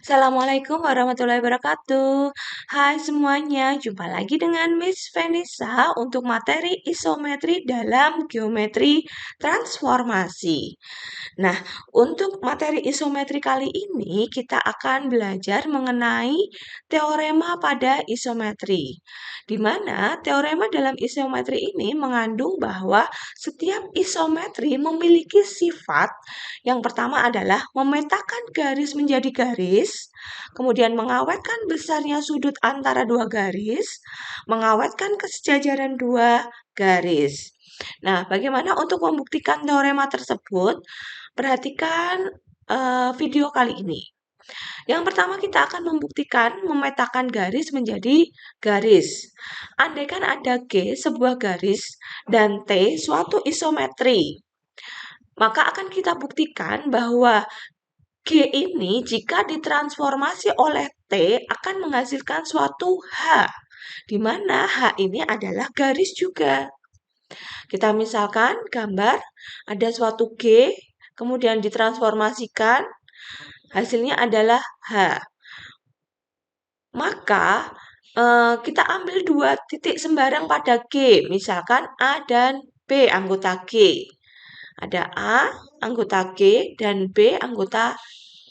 Assalamualaikum warahmatullahi wabarakatuh. Hai semuanya, jumpa lagi dengan Miss Vanessa untuk materi isometri dalam geometri transformasi. Nah, untuk materi isometri kali ini kita akan belajar mengenai teorema pada isometri. Di mana teorema dalam isometri ini mengandung bahwa setiap isometri memiliki sifat. Yang pertama adalah memetakan garis menjadi garis, kemudian mengawetkan besarnya sudut antara dua garis, mengawetkan kesejajaran dua garis. Nah, bagaimana untuk membuktikan teorema tersebut? Perhatikan video kali ini. Yang pertama kita akan membuktikan memetakan garis menjadi garis. Andaikan ada G sebuah garis dan T suatu isometri, maka akan kita buktikan bahwa G ini jika ditransformasi oleh T akan menghasilkan suatu H, di mana H ini adalah garis juga. Kita misalkan gambar ada suatu G, kemudian ditransformasikan, hasilnya adalah H. Maka kita ambil dua titik sembarang pada G, misalkan A dan B anggota G. Ada A anggota G dan B anggota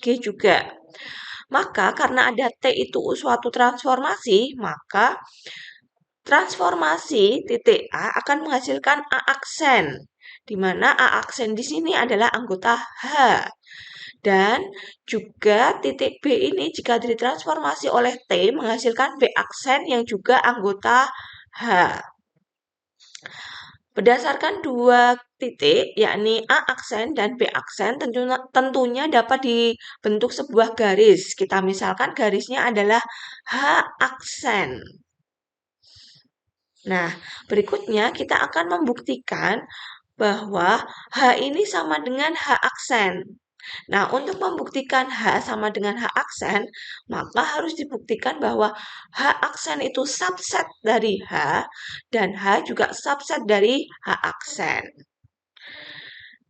G juga. Maka karena ada T itu suatu transformasi, maka transformasi titik A akan menghasilkan A aksen, di mana A aksen di sini adalah anggota H. Dan juga titik B ini jika ditransformasi oleh T menghasilkan B aksen yang juga anggota H. Berdasarkan dua titik, yakni A aksen dan B aksen, tentunya dapat dibentuk sebuah garis. Kita misalkan garisnya adalah H aksen. Nah, berikutnya kita akan membuktikan bahwa H ini sama dengan H aksen. Nah, untuk membuktikan H sama dengan H aksen, maka harus dibuktikan bahwa H aksen itu subset dari H, dan H juga subset dari H aksen.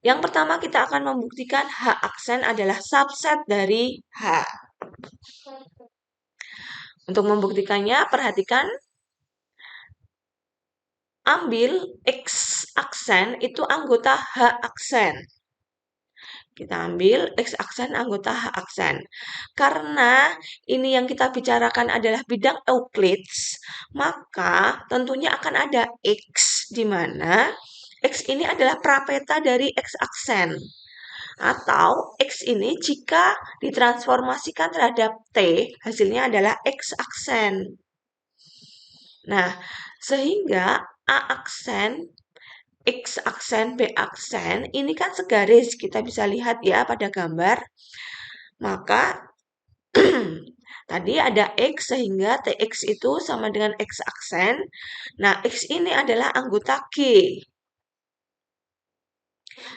Yang pertama kita akan membuktikan H aksen adalah subset dari H. Untuk membuktikannya, perhatikan ambil X aksen itu anggota H aksen. Kita ambil X aksen anggota H aksen. Karena ini yang kita bicarakan adalah bidang Euclides, maka tentunya akan ada X, di mana X ini adalah prapeta dari X aksen. Atau X ini jika ditransformasikan terhadap T, hasilnya adalah X aksen. Nah, sehingga A aksen, X aksen, B aksen, ini kan segaris. Kita bisa lihat ya pada gambar. Maka, tadi ada X sehingga TX itu sama dengan X aksen. Nah, X ini adalah anggota G.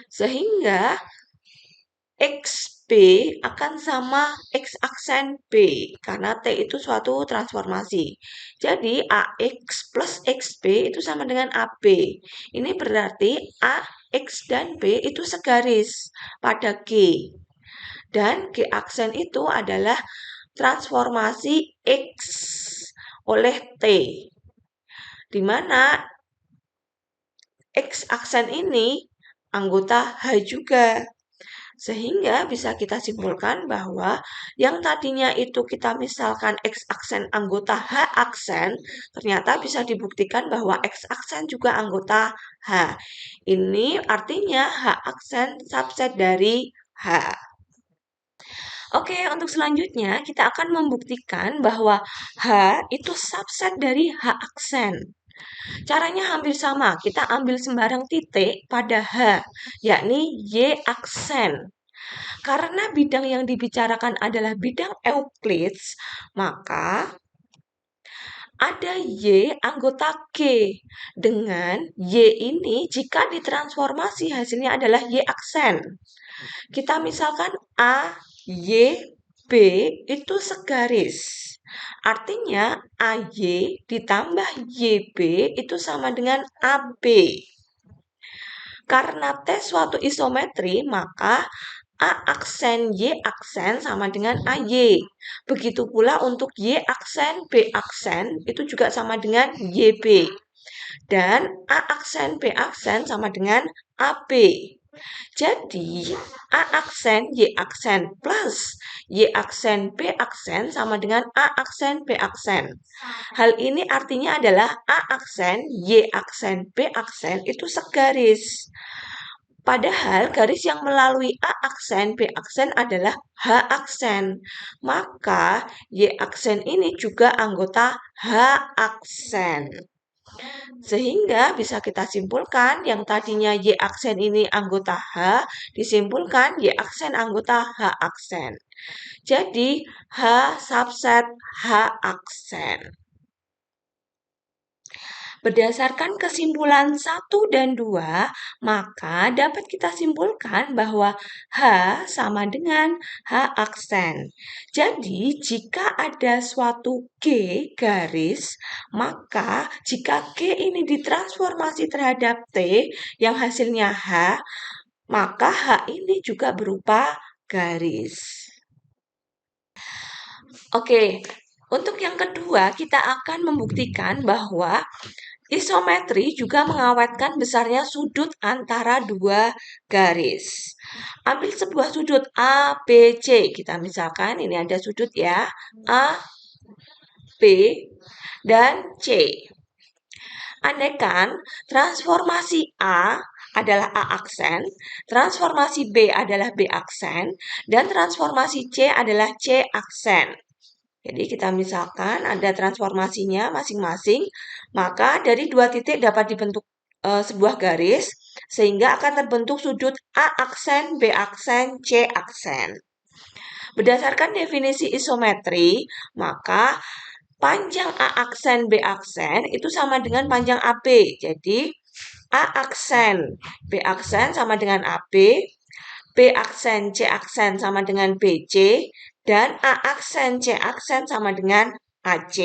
Sehingga XB akan sama X aksen B, karena T itu suatu transformasi. Jadi, AX plus XB itu sama dengan AB. Ini berarti A, X, dan B itu segaris pada G. Dan G aksen itu adalah transformasi X oleh T. Di mana X aksen ini anggota H juga. Sehingga bisa kita simpulkan bahwa yang tadinya itu kita misalkan X aksen anggota H aksen, ternyata bisa dibuktikan bahwa X aksen juga anggota H. Ini artinya H aksen subset dari H. Oke, untuk selanjutnya kita akan membuktikan bahwa H itu subset dari H aksen. Caranya hampir sama, kita ambil sembarang titik pada H, yakni Y aksen. Karena bidang yang dibicarakan adalah bidang Euclides, maka ada Y anggota G. Dengan Y ini jika ditransformasi hasilnya adalah Y aksen. Kita misalkan A, Y, B itu segaris. Artinya AY ditambah YB itu sama dengan AB. Karena T suatu isometri, maka A aksen Y aksen sama dengan AY. Begitu pula untuk Y aksen B aksen itu juga sama dengan YB. Dan A aksen B aksen sama dengan AB. Jadi, A aksen Y aksen plus Y aksen B aksen sama dengan A aksen B aksen. Hal ini artinya adalah A aksen Y aksen B aksen itu segaris. Padahal garis yang melalui A aksen B aksen adalah H aksen. Maka Y aksen ini juga anggota H aksen. Sehingga bisa kita simpulkan yang tadinya Y aksen ini anggota H, disimpulkan Y aksen anggota H aksen. Jadi H subset H aksen. Berdasarkan kesimpulan 1 dan 2, maka dapat kita simpulkan bahwa H sama dengan H aksen. Jadi, jika ada suatu G garis, maka jika G ini ditransformasi terhadap T yang hasilnya H, maka H ini juga berupa garis. Oke, untuk yang kedua kita akan membuktikan bahwa isometri juga mengawetkan besarnya sudut antara dua garis. Ambil sebuah sudut A, B, C. Kita misalkan ini ada sudut ya, A, B, dan C. Andaikan transformasi A adalah A aksen, transformasi B adalah B aksen, dan transformasi C adalah C aksen. Jadi kita misalkan ada transformasinya masing-masing, maka dari dua titik dapat dibentuk sebuah garis, sehingga akan terbentuk sudut A aksen, B aksen, C aksen. Berdasarkan definisi isometri, maka panjang A aksen, B aksen itu sama dengan panjang AB. Jadi A aksen, B aksen sama dengan AB, B aksen, C aksen sama dengan BC, dan A aksen, C aksen sama dengan AC.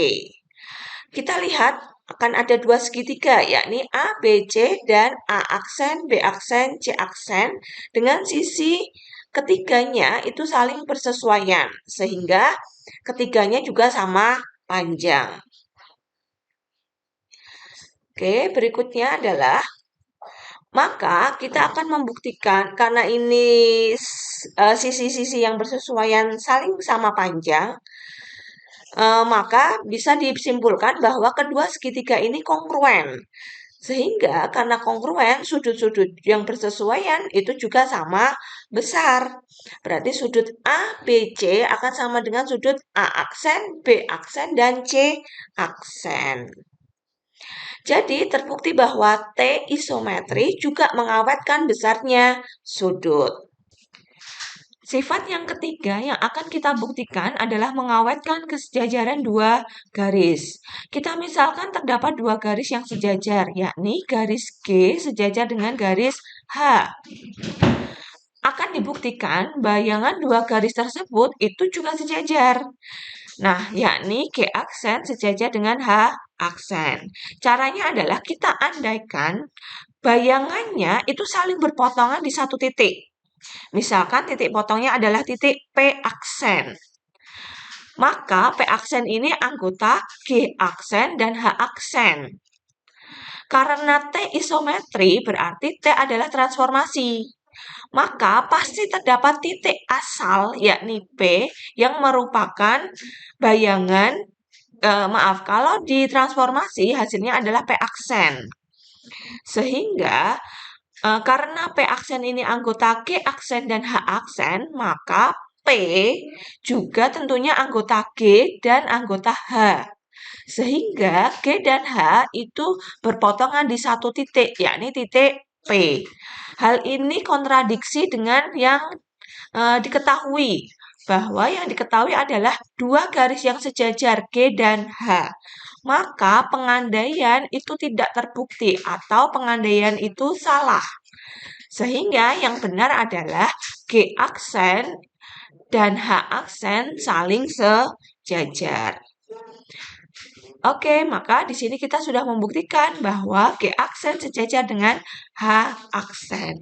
Kita lihat akan ada dua segitiga, yakni A, B, C, dan A aksen, B aksen, C aksen, dengan sisi ketiganya itu saling bersesuaian, sehingga ketiganya juga sama panjang. Oke, berikutnya adalah maka kita akan membuktikan karena ini sisi-sisi yang bersesuaian saling sama panjang, maka bisa disimpulkan bahwa kedua segitiga ini kongruen. Sehingga karena kongruen, sudut-sudut yang bersesuaian itu juga sama besar. Berarti sudut A, B, C akan sama dengan sudut A aksen, B aksen, dan C aksen. Jadi terbukti bahwa T isometri juga mengawetkan besarnya sudut. Sifat yang ketiga yang akan kita buktikan adalah mengawetkan kesejajaran dua garis. Kita misalkan terdapat dua garis yang sejajar, yakni garis G sejajar dengan garis H. Akan dibuktikan bayangan dua garis tersebut itu juga sejajar. Nah, yakni G aksen sejajar dengan H aksen. Caranya adalah kita andaikan bayangannya itu saling berpotongan di satu titik. Misalkan titik potongnya adalah titik P aksen. Maka P aksen ini anggota G aksen dan H aksen. Karena T isometri berarti T adalah transformasi. Maka pasti terdapat titik asal yakni P yang merupakan bayangan kalau ditransformasi hasilnya adalah P aksen. Sehingga karena P aksen ini anggota G aksen dan H aksen, maka P juga tentunya anggota G dan anggota H. Sehingga G dan H itu berpotongan di satu titik, yakni titik P. Hal ini kontradiksi dengan yang diketahui, bahwa yang diketahui adalah dua garis yang sejajar G dan H. Maka pengandaian itu tidak terbukti atau pengandaian itu salah. Sehingga yang benar adalah G aksen dan H aksen saling sejajar. Oke, maka di sini kita sudah membuktikan bahwa G aksen sejajar dengan H aksen.